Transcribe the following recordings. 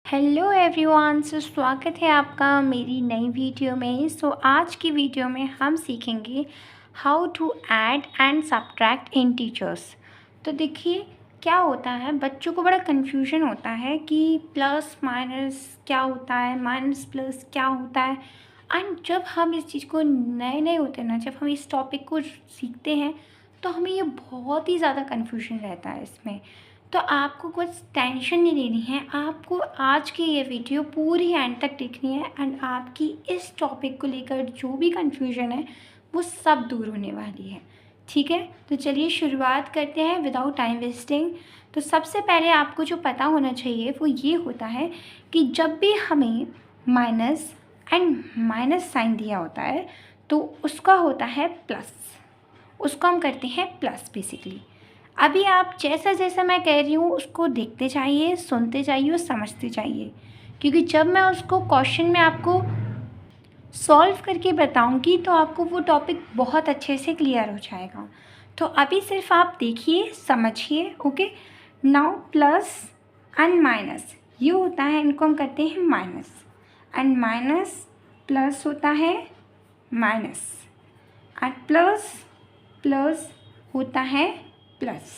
Hello everyone. स्वागत है आपका मेरी नई वीडियो में। आज की वीडियो में हम सीखेंगे how to add and subtract integers. तो देखिए क्या होता है, बच्चों को बड़ा कन्फ्यूजन होता है कि प्लस माइनस क्या होता है, माइनस प्लस क्या होता है। एंड जब हम इस चीज़ को नए नए होते हैं ना, जब हम इस टॉपिक को सीखते हैं तो हमें ये बहुत ही ज़्यादा कन्फ्यूजन रहता है इसमें। तो आपको कुछ टेंशन नहीं लेनी है, आपको आज की ये वीडियो पूरी एंड तक देखनी है एंड आपकी इस टॉपिक को लेकर जो भी कंफ्यूजन है वो सब दूर होने वाली है। ठीक है, तो चलिए शुरुआत करते हैं विदाउट टाइम वेस्टिंग। तो सबसे पहले आपको जो पता होना चाहिए वो ये होता है कि जब भी हमें माइनस एंड माइनस साइन दिया होता है तो उसका होता है प्लस, उसको हम करते हैं प्लस बेसिकली। अभी आप जैसा जैसा मैं कह रही हूँ उसको देखते जाइए, सुनते जाइए और समझते जाइए, क्योंकि जब मैं उसको क्वेश्चन में आपको सॉल्व करके बताऊँगी तो आपको वो टॉपिक बहुत अच्छे से क्लियर हो जाएगा। तो अभी सिर्फ आप देखिए, समझिए। Okay, now plus and minus ये होता है, इनको हम करते हैं माइनस, एंड माइनस प्लस होता है माइनस, एंड प्लस प्लस होता है प्लस।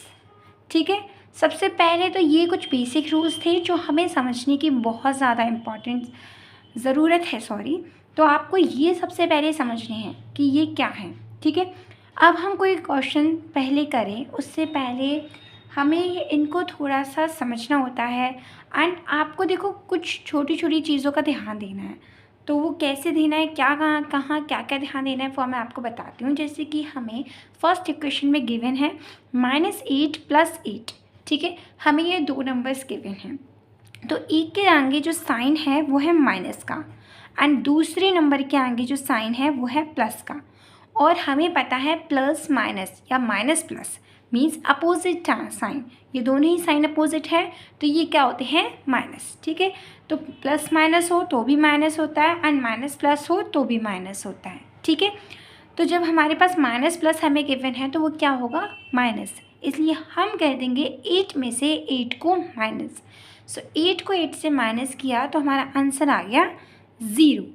ठीक है, सबसे पहले तो ये कुछ बेसिक रूल्स थे जो हमें समझने की बहुत ज़्यादा इम्पॉर्टेंट ज़रूरत है। तो आपको ये सबसे पहले समझने हैं कि ये क्या है। ठीक है, अब हम कोई क्वेश्चन पहले करें उससे पहले हमें इनको थोड़ा सा समझना होता है। एंड आपको देखो कुछ छोटी छोटी चीज़ों का ध्यान देना है, तो वो कैसे देना है, क्या कहाँ कहाँ क्या क्या ध्यान देना है वो मैं आपको बताती हूँ। जैसे कि हमें फर्स्ट इक्वेशन में गिवन है -8 + 8। ठीक है, हमें ये दो नंबर्स गिवन हैं, तो एक के आगे जो साइन है वो है माइनस का एंड दूसरे नंबर के आगे जो साइन है वो है प्लस का। और हमें पता है प्लस माइनस या minus plus means opposite sign, ये दोनों ही साइन अपोजिट है तो ये क्या होते हैं, माइनस। ठीक है, तो प्लस माइनस हो तो भी माइनस होता है एंड माइनस प्लस हो तो भी माइनस होता है। ठीक है, तो जब हमारे पास माइनस प्लस हमें गिवन है तो वो क्या होगा, माइनस, इसलिए हम कह देंगे 8 में से 8 को माइनस। सो 8 को 8 से माइनस किया तो हमारा आंसर आ गया 0।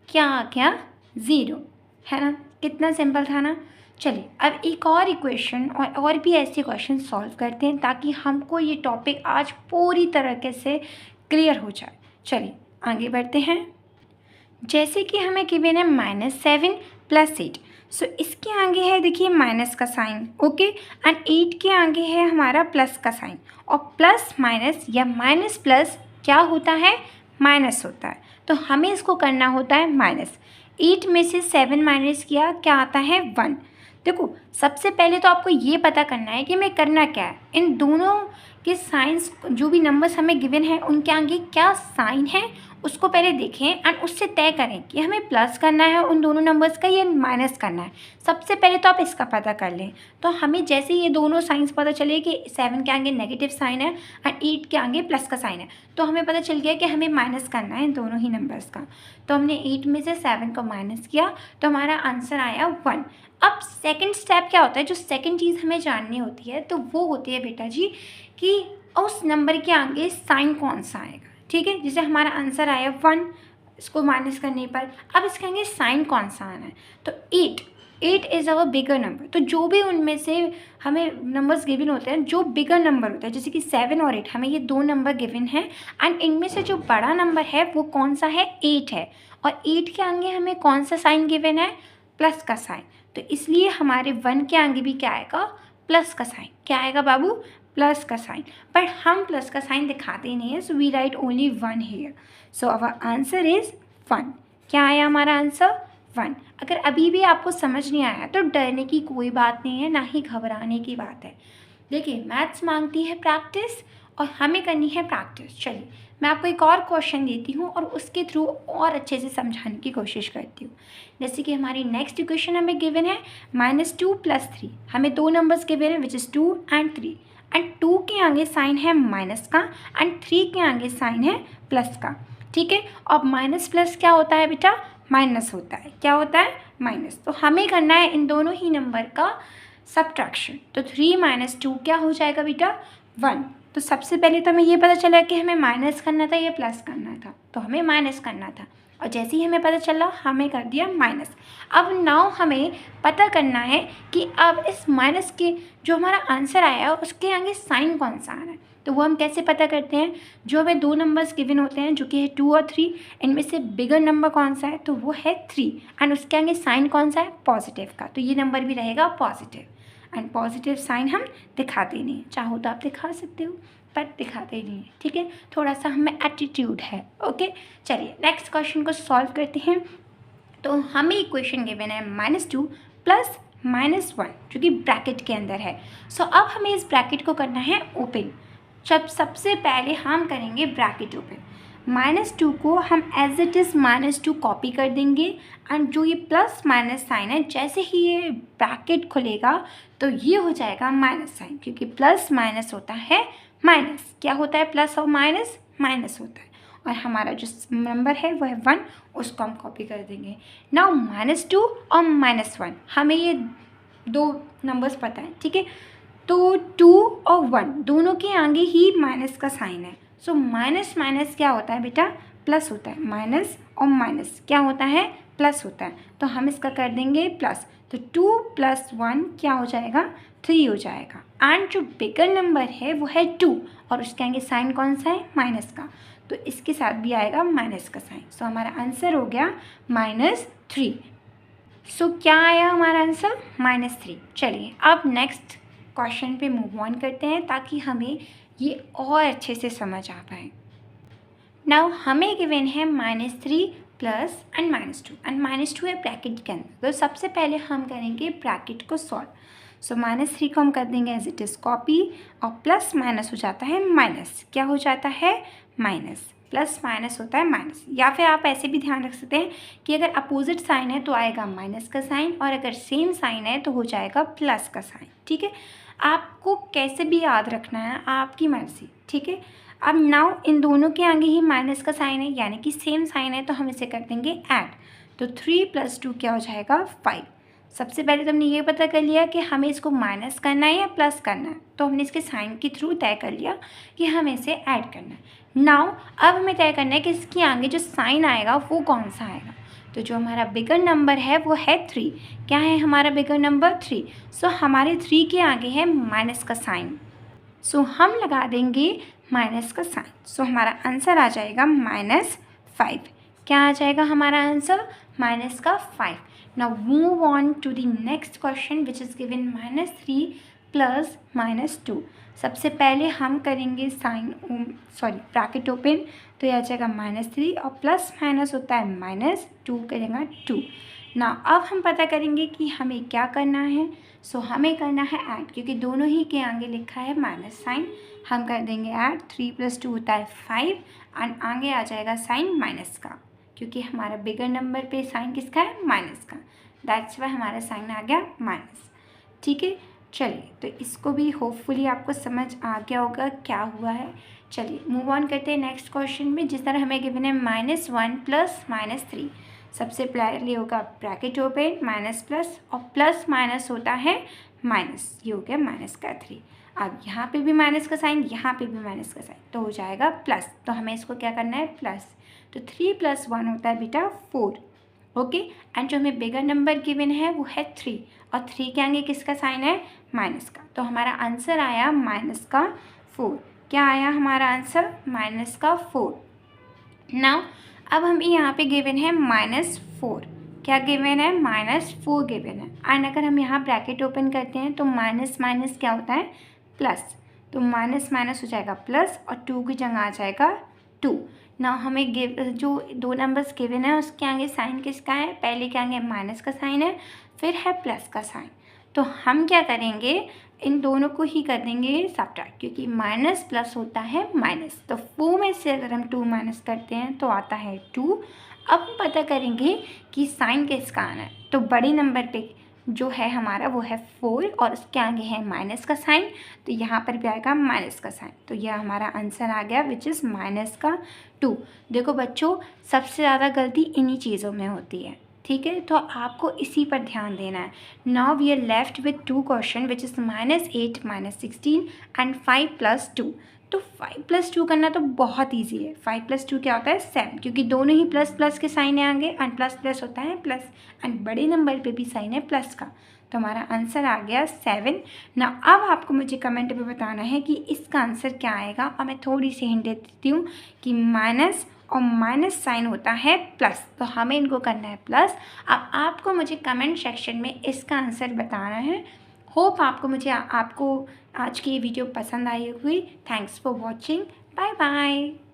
क्या आ गया, 0, है ना। कितना सिंपल था ना। चलिए अब एक और इक्वेशन और भी ऐसे क्वेश्चन सॉल्व करते हैं ताकि हमको ये टॉपिक आज पूरी तरीके से क्लियर हो जाए। चलिए आगे बढ़ते हैं। जैसे कि हमें गिवन है -7 + 8, सो इसके आगे है देखिए माइनस का साइन। ओके, एंड 8 के आगे है हमारा प्लस का साइन, और प्लस माइनस या माइनस प्लस क्या होता है, माइनस होता है। तो हमें इसको करना होता है माइनस। 8 में से 7 माइनस किया क्या आता है, 1। देखो सबसे पहले तो आपको ये पता करना है कि मैं करना क्या है, इन दोनों के साइंस जो भी नंबर्स हमें गिवन है उनके आगे क्या साइन है उसको पहले देखें एंड उससे तय करें कि हमें प्लस करना है उन दोनों नंबर्स का या माइनस करना है। सबसे पहले तो आप इसका पता कर लें। तो हमें जैसे ये दोनों साइंस पता चले कि 7 के आगे नेगेटिव साइन है एंड 8 के आगे प्लस का साइन है, तो हमें पता चल गया कि हमें माइनस करना है इन दोनों ही नंबर्स का। तो हमने 8 में से 7 को माइनस किया तो हमारा आंसर आया 1। अब सेकंड स्टेप क्या होता है, जो सेकंड चीज़ हमें जाननी होती है तो वो होती है बेटा जी कि उस नंबर के आगे साइन कौन सा आएगा। ठीक है, जैसे हमारा आंसर आया 1 इसको माइनस करने पर, अब इसके आगे साइन कौन सा आना है, तो 8 इज़ अवर बिगर नंबर। तो जो भी उनमें से हमें नंबर्स गिवन होते हैं, जो बिगर नंबर होता है जैसे कि 7 और 8, हमें ये दो नंबर गिवन है एंड इनमें से जो बड़ा नंबर है वो कौन सा है, 8 है। और 8 के आगे हमें कौन सा साइन गिवन है, प्लस का साइन। तो इसलिए हमारे 1 के आगे भी क्या आएगा, प्लस का साइन। क्या आएगा बाबू, प्लस का साइन। पर हम प्लस का साइन दिखाते नहीं है, so we write only 1 here. So our answer is 1। क्या आया हमारा आंसर, 1। अगर अभी भी आपको समझ नहीं आया तो डरने की कोई बात नहीं है, ना ही घबराने की बात है। देखिए मैथ्स मांगती है प्रैक्टिस और हमें करनी है प्रैक्टिस। चलिए मैं आपको एक और क्वेश्चन देती हूँ और उसके थ्रू और अच्छे से समझाने की कोशिश करती हूँ। जैसे कि हमारी नेक्स्ट इक्वेशन हमें गिवन है -2 + 3, हमें दो नंबर्स गिवन है विच इज़ 2 एंड 3, एंड 2 के आगे साइन है माइनस का एंड 3 के आगे साइन है प्लस का। ठीक है, अब माइनस प्लस क्या होता है बेटा, माइनस होता है। क्या होता है, माइनस। तो हमें करना है इन दोनों ही नंबर का सब्ट्रैक्शन। तो 3 - 2 क्या हो जाएगा बेटा, 1। तो सबसे पहले तो हमें ये पता चला कि हमें माइनस करना था या प्लस करना था, तो हमें माइनस करना था और जैसे ही हमें पता चला हमें कर दिया माइनस। अब नाउ हमें पता करना है कि अब इस माइनस के जो हमारा आंसर आया है उसके आगे साइन कौन सा आ रहा है। तो वो हम कैसे पता करते हैं, जो हमें दो नंबर्स गिवन होते हैं जो कि है 2 और 3, इनमें से बिगर नंबर कौन सा है, तो वो है 3 एंड उसके आगे साइन कौन सा है, पॉजिटिव का, तो ये नंबर भी रहेगा पॉजिटिव एंड पॉजिटिव साइन हम दिखाते नहीं, चाहो तो आप दिखा सकते हो पर दिखाते नहीं है, ठीक है, थोड़ा सा हमें एटीट्यूड है। ओके, चलिए नेक्स्ट क्वेश्चन को सॉल्व करते हैं। तो हमें इक्वेशन गिवन है -2 प्लस -1 जो कि ब्रैकेट के अंदर है। सो अब हमें इस ब्रैकेट को करना है ओपन। जब सबसे पहले हम करेंगे ब्रैकेट ओपन, -2 को हम एज इट इज़ -2 कॉपी कर देंगे एंड जो ये प्लस माइनस साइन है जैसे ही ये ब्रैकेट खुलेगा तो ये हो जाएगा माइनस साइन, क्योंकि प्लस माइनस होता है माइनस, क्या होता है प्लस और माइनस, माइनस होता है, और हमारा जो नंबर है वो है 1, उसको हम कॉपी कर देंगे। नाउ -2 और -1 हमें ये दो नंबर्स पता है, ठीक है, तो 2 और 1 दोनों के आगे ही माइनस का साइन है। सो माइनस माइनस क्या होता है बेटा, प्लस होता है, माइनस और माइनस क्या होता है, प्लस होता है, तो हम इसका कर देंगे प्लस, तो 2 + 1 क्या हो जाएगा, 3 हो जाएगा एंड जो बिगर नंबर है वो है 2 और उसके आगे साइन कौन सा है, माइनस का, तो इसके साथ भी आएगा माइनस का साइन। सो हमारा आंसर हो गया -3। सो क्या आया हमारा आंसर, -3। चलिए अब नेक्स्ट क्वेश्चन पे मूव ऑन करते हैं ताकि हमें ये और अच्छे से समझ आ पाए। नाउ हमें गिवन है -3 प्लस एंड -2 एंड -2 है ब्रैकेट के अंदर, तो सबसे पहले हम करेंगे ब्रैकेट को सॉल्व। सो -3 को हम कर देंगे एज इट इज़ कॉपी और प्लस माइनस हो जाता है माइनस, क्या हो जाता है माइनस, प्लस माइनस होता है माइनस, या फिर आप ऐसे भी ध्यान रख सकते हैं कि अगर अपोजिट साइन है तो आएगा माइनस का साइन और अगर सेम साइन है तो हो जाएगा प्लस का साइन, ठीक है, आपको कैसे भी याद रखना है आपकी मर्ज़ी, ठीक है। अब नाउ इन दोनों के आगे ही माइनस का साइन है यानी कि सेम साइन है, तो हम इसे कर देंगे ऐड, तो 3 + 2 क्या हो जाएगा 5। सबसे पहले तो हमने ये पता कर लिया कि हमें इसको माइनस करना है या प्लस करना है, तो हमने इसके साइन के थ्रू तय कर लिया कि हमें इसे ऐड करना है। नाउ अब हमें तय करना है कि इसके आगे जो साइन आएगा वो कौन सा आएगा, तो जो हमारा बिगर नंबर है वो है 3, क्या है हमारा बिगर नंबर 3, सो हमारे 3 के आगे है माइनस का साइन, सो हम लगा देंगे माइनस का साइन, सो हमारा आंसर आ जाएगा -5। क्या आ जाएगा हमारा answer, -5। Now move on to the next question which is given -3 plus -2। सबसे पहले हम करेंगे ब्रैकेट ओपन, तो यह आ जाएगा -3 और प्लस माइनस होता है -2 करेगा 2। ना अब हम पता करेंगे कि हमें क्या करना है, सो हमें करना है ऐड, क्योंकि दोनों ही के आगे लिखा है माइनस साइन, हम कर देंगे ऐड, 3 + 2 होता है 5 एंड आगे आ जाएगा साइन माइनस का, क्योंकि हमारा बिगर नंबर पे साइन किसका है, माइनस का, दैट्स वाई हमारा साइन आ गया माइनस, ठीक है। चलिए तो इसको भी होपफुली आपको समझ आ गया होगा क्या हुआ है। चलिए मूव ऑन करते हैं नेक्स्ट क्वेश्चन में, जिस तरह हमें गिवन है -1 प्लस -3। सबसे पहले होगा ब्रैकेट ओपन, माइनस प्लस और प्लस माइनस होता है माइनस, ये हो गया माइनस का 3। अब यहाँ पे भी माइनस का साइन, यहाँ पे भी माइनस का साइन, तो हो जाएगा प्लस, तो हमें इसको क्या करना है प्लस, तो 3 + 1 होता है बेटा 4, ओके, एंड जो हमें बिगर नंबर गिवन है वो है 3 और 3 के आगे किसका साइन है, माइनस का, तो हमारा आंसर आया -4। क्या आया हमारा आंसर, -4। नाउ अब हमें यहाँ पे गिवन है -4, क्या गिवन है, -4 गिवन है, एंड अगर हम यहाँ ब्रैकेट ओपन करते हैं तो माइनस माइनस क्या होता है प्लस, तो माइनस माइनस हो जाएगा प्लस और 2 की जगह आ जाएगा 2। ना हमें जो दो नंबर्स गिवन है उसके आगे साइन किसका है, पहले के आगे माइनस का साइन है फिर है प्लस का साइन, तो हम क्या करेंगे इन दोनों को ही कर देंगे सब्ट्रैक्ट, क्योंकि माइनस प्लस होता है माइनस, तो 4 में से अगर हम 2 माइनस करते हैं तो आता है 2। अब हम पता करेंगे कि साइन किसका आना है, तो बड़े नंबर पे जो है हमारा वो है 4 और उसके आगे है माइनस का साइन, तो यहाँ पर भी आएगा माइनस का साइन, तो यह हमारा आंसर आ गया विच इज़ -2। देखो बच्चों सबसे ज़्यादा गलती इन्हीं चीज़ों में होती है, ठीक है, तो आपको इसी पर ध्यान देना है। Now we are left with 2 question which is -8 -16 and 5 + 2। तो 5 + 2 करना तो बहुत ईजी है। 5 + 2 क्या होता है 7, क्योंकि दोनों ही प्लस प्लस के साइन है आगे, एंड प्लस प्लस होता है प्लस, एंड बड़े नंबर पे भी साइन है प्लस का। तो हमारा आंसर आ गया 7 ना। अब आपको मुझे कमेंट में बताना है कि इसका आंसर क्या आएगा, और मैं थोड़ी सी हिंट दे देती हूँ कि माइनस और माइनस साइन होता है प्लस, तो हमें इनको करना है प्लस। अब आपको मुझे कमेंट सेक्शन में इसका आंसर बताना है। होप आपको आज की ये वीडियो पसंद आई होगी। Thanks for watching. Bye bye.